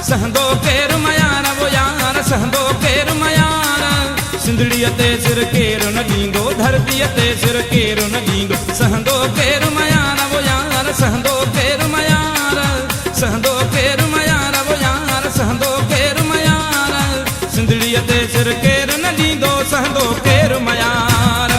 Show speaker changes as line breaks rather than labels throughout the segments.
सहंदो केर मयार वो यार सहंदो केर मयार सिंधड़ीअ ते सिर केर न ॾींदो धरतीअ ते सिर केर न ॾींदो सहंदो केर मयार वो यार सहंदो केर मयार सहंदो केर मयार वो यार सहंदो केर मयार सिंधड़ीअ ते सिर केर न ॾींदो सहंदो केर मयार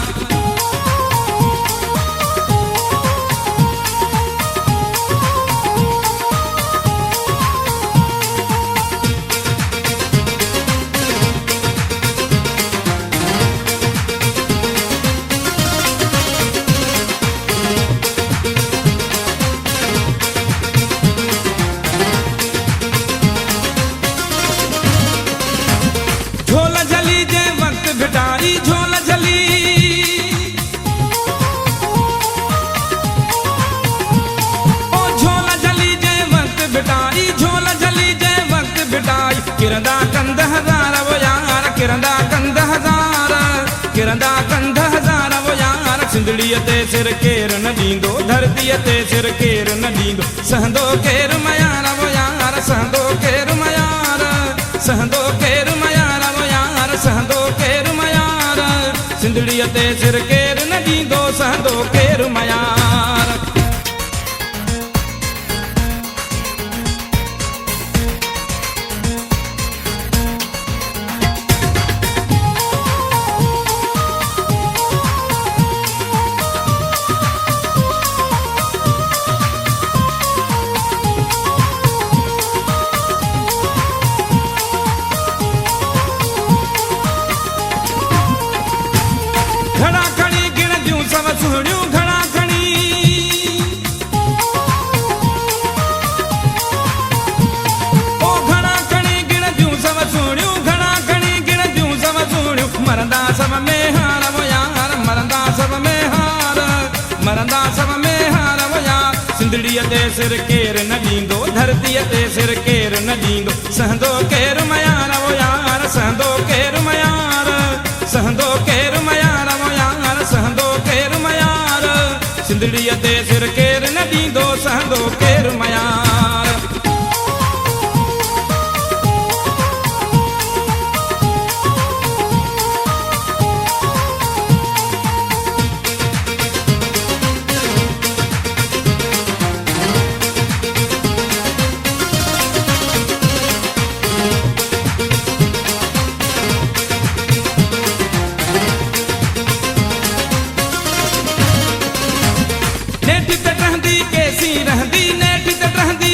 झोल झली जे वक्त भिटारी झोल झली ओ झोल झली जे वक्त भिटारी झोल झली जे वक्त भिटाई किरंदा कंध हज़ार वो यार किरंदा कंध हज़ार किरंदा कंध हज़ार वो यार सिंधड़ीअ ते सिर केर न ॾींदो धरतीअ ते सिर केर न ॾींदो सहंदो केर मयार वो यार सहंदो केर मयार सहंदो केर मयार वो यार सहंदो केर मयार सिंधड़ीअ ते सिर केर न ॾींदो सहंदो केर मयार घड़ा खड़ी गिण दियूं सव सुहिणियूं घड़ा खड़ी ओ घड़ा खड़ी गिण दियूं सव सुहिणियूं घड़ा खड़ी गिण दियूं सव सुहिणियूं मरंदा सभ में हार वो यार मरंदा सभ में हार मरंदा सभ में हार वो यार सिंधड़ीअ ते सिर केर न ॾींदो धरतीअ ते सिर केर न ॾींदो सहंदो केर मयार वो यार सहंदो केर मयार सहंदो केर मयार वो यार सहंदो केर मयार सिंधड़ीअ ते सिर केर न ॾींदो सहंदो केर मयार नेठी ते रहंदी केसी रहंदी नेठी ते रहंदी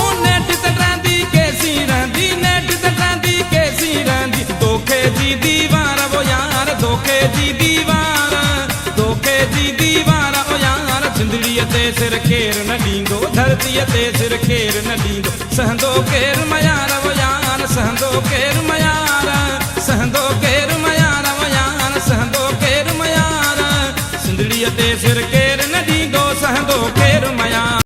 ओ नेठी ते रहंदी केसी रहंदी नेठी ते रहंदी केसी रहंदी धोखे जी दीवार वो यार धोखे जी दीवार धोखे जी दीवार ओ यार सिंधड़ीअ ते सिर केर न ॾींदो धरतीअ ते सिर केर न ॾींदो सहंदो केर मयार वो यार सहंदो केर मयार सहंदो केर मयार वो यार सहंदो केर मयार सिंधड़ीअ ते सिर केर